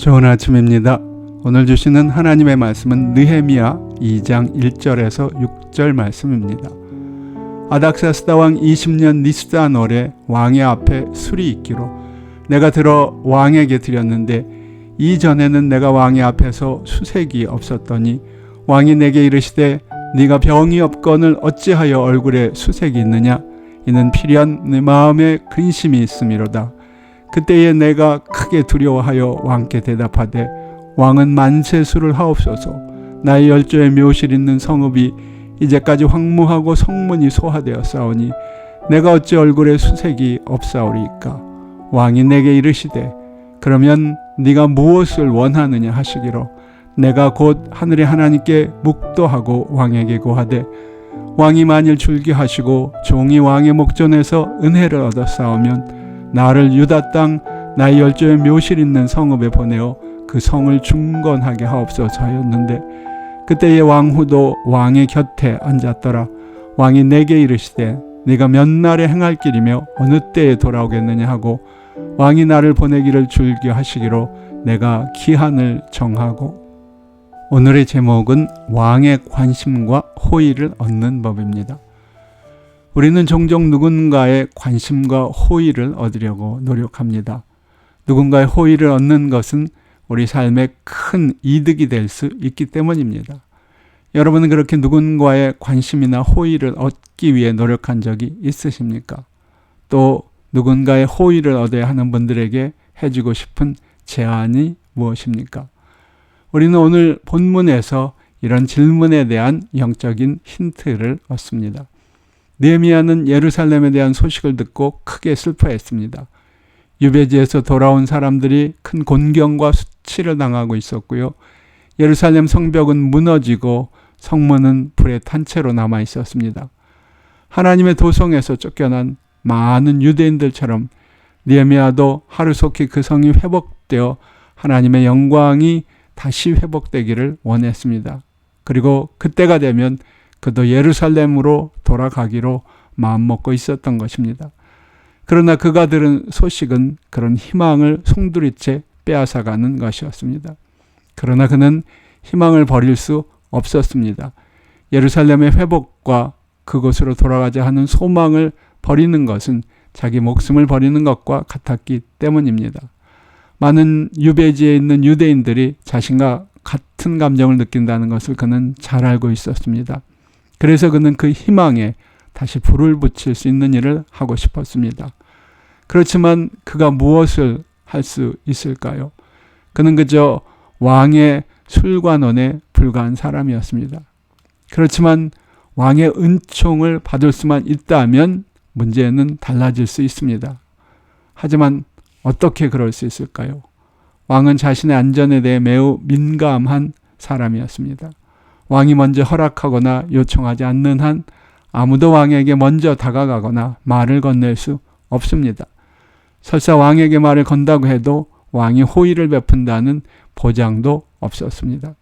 좋은 아침입니다. 오늘 주시는 하나님의 말씀은 느헤미야 2장 1절에서 6절 말씀입니다. 아닥사스다 왕 20년 니스안 월에 왕의 앞에 술이 있기로 내가 들어 왕에게 드렸는데 이전에는 내가 왕의 앞에서 수색이 없었더니 왕이 내게 이르시되 네가 병이 없거늘 어찌하여 얼굴에 수색이 있느냐? 이는 필연 내 마음에 근심이 있음이로다. 그때에 내가 크게 두려워하여 왕께 대답하되 왕은 만세수를 하옵소서. 나의 열조의 묘실 있는 성읍이 이제까지 황무하고 성문이 소화되었사오니 내가 어찌 얼굴에 수색이 없사오리이까? 왕이 내게 이르시되 그러면 네가 무엇을 원하느냐 하시기로 내가 곧 하늘의 하나님께 묵도하고 왕에게 고하되 왕이 만일 줄기하시고 종이 왕의 목전에서 은혜를 얻었사오면 나를 유다 땅 나의 열조의 묘실 있는 성읍에 보내어 그 성을 중건하게 하옵소서 하였는데 그때의 왕후도 왕의 곁에 앉았더라. 왕이 내게 이르시되 네가 몇 날에 행할 길이며 어느 때에 돌아오겠느냐 하고 왕이 나를 보내기를 줄기하시기로 내가 기한을 정하고. 오늘의 제목은 왕의 관심과 호의를 얻는 법입니다. 우리는 종종 누군가의 관심과 호의를 얻으려고 노력합니다. 누군가의 호의를 얻는 것은 우리 삶에 큰 이득이 될 수 있기 때문입니다. 여러분은 그렇게 누군가의 관심이나 호의를 얻기 위해 노력한 적이 있으십니까? 또 누군가의 호의를 얻어야 하는 분들에게 해주고 싶은 제안이 무엇입니까? 우리는 오늘 본문에서 이런 질문에 대한 영적인 힌트를 얻습니다. 느헤미야는 예루살렘에 대한 소식을 듣고 크게 슬퍼했습니다. 유배지에서 돌아온 사람들이 큰 곤경과 수치를 당하고 있었고요. 예루살렘 성벽은 무너지고 성문은 불에 탄 채로 남아 있었습니다. 하나님의 도성에서 쫓겨난 많은 유대인들처럼 느헤미야도 하루속히 그 성이 회복되어 하나님의 영광이 다시 회복되기를 원했습니다. 그리고 그때가 되면 그도 예루살렘으로 돌아가기로 마음먹고 있었던 것입니다. 그러나 그가 들은 소식은 그런 희망을 송두리째 빼앗아가는 것이었습니다. 그러나 그는 희망을 버릴 수 없었습니다. 예루살렘의 회복과 그곳으로 돌아가자 하는 소망을 버리는 것은 자기 목숨을 버리는 것과 같았기 때문입니다. 많은 유배지에 있는 유대인들이 자신과 같은 감정을 느낀다는 것을 그는 잘 알고 있었습니다. 그래서 그는 그 희망에 다시 불을 붙일 수 있는 일을 하고 싶었습니다. 그렇지만 그가 무엇을 할 수 있을까요? 그는 그저 왕의 술관원에 불과한 사람이었습니다. 그렇지만 왕의 은총을 받을 수만 있다면 문제는 달라질 수 있습니다. 하지만 어떻게 그럴 수 있을까요? 왕은 자신의 안전에 대해 매우 민감한 사람이었습니다. 왕이 먼저 허락하거나 요청하지 않는 한 아무도 왕에게 먼저 다가가거나 말을 건넬 수 없습니다. 설사 왕에게 말을 건다고 해도 왕이 호의를 베푼다는 보장도 없었습니다.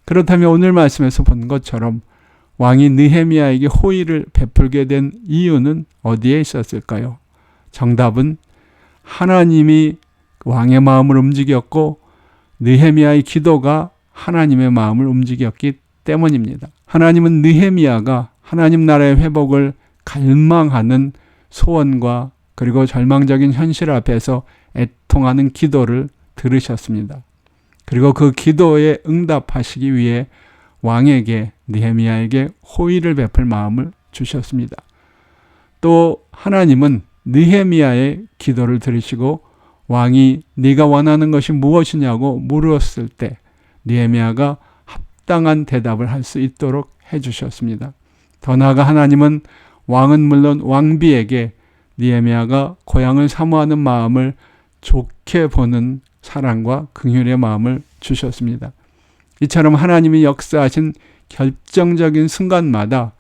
그렇다면 오늘 말씀에서 본 것처럼 왕이 느헤미야에게 호의를 베풀게 된 이유는 어디에 있었을까요? 정답은 하나님이 왕의 마음을 움직였고 느헤미야의 기도가 하나님의 마음을 움직였기 때문입니다. 하나님은 느헤미야가 하나님 나라의 회복을 갈망하는 소원과 그리고 절망적인 현실 앞에서 애통하는 기도를 들으셨습니다. 그리고 그 기도에 응답하시기 위해 왕에게 느헤미야에게 호의를 베풀 마음을 주셨습니다. 또 하나님은 느헤미야의 기도를 들으시고 왕이 네가 원하는 것이 무엇이냐고 물었을 때 느헤미야가 합당한 대답을 할 수 있도록 해주셨습니다. 더 나아가 하나님은 왕은 물론 왕비에게 느헤미야가 고향을 사모하는 마음을 좋게 보는 사랑과 긍휼의 마음을 주셨습니다. 이처럼 하나님이 역사하신 결정적인 순간마다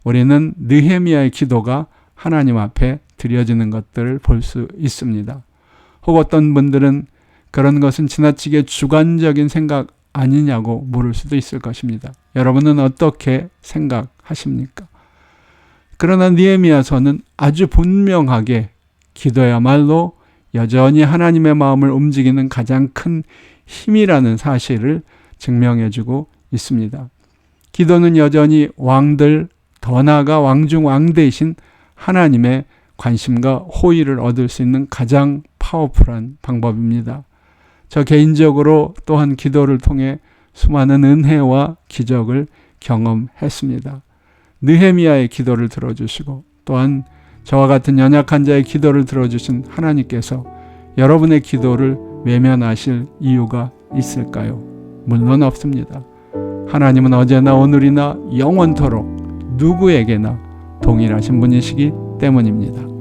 우리는 느헤미야의 기도가 하나님 앞에 드려지는 것들을 볼 수 있습니다. 혹 어떤 분들은 그런 것은 지나치게 주관적인 생각 아니냐고 물을 수도 있을 것입니다. 여러분은 어떻게 생각하십니까? 그러나 느헤미야서는 아주 분명하게 기도야말로 여전히 하나님의 마음을 움직이는 가장 큰 힘이라는 사실을 증명해주고 있습니다. 기도는 여전히 왕들, 더 나아가 왕중 왕대이신 하나님의 관심과 호의를 얻을 수 있는 가장 파워풀한 방법입니다. 저 개인적으로 또한 기도를 통해 수많은 은혜와 기적을 경험했습니다. 느헤미야의 기도를 들어주시고 또한 저와 같은 연약한 자의 기도를 들어주신 하나님께서 여러분의 기도를 외면하실 이유가 있을까요? 물론 없습니다. 하나님은 어제나 오늘이나 영원토록 누구에게나 동일하신 분이시기 때문입니다.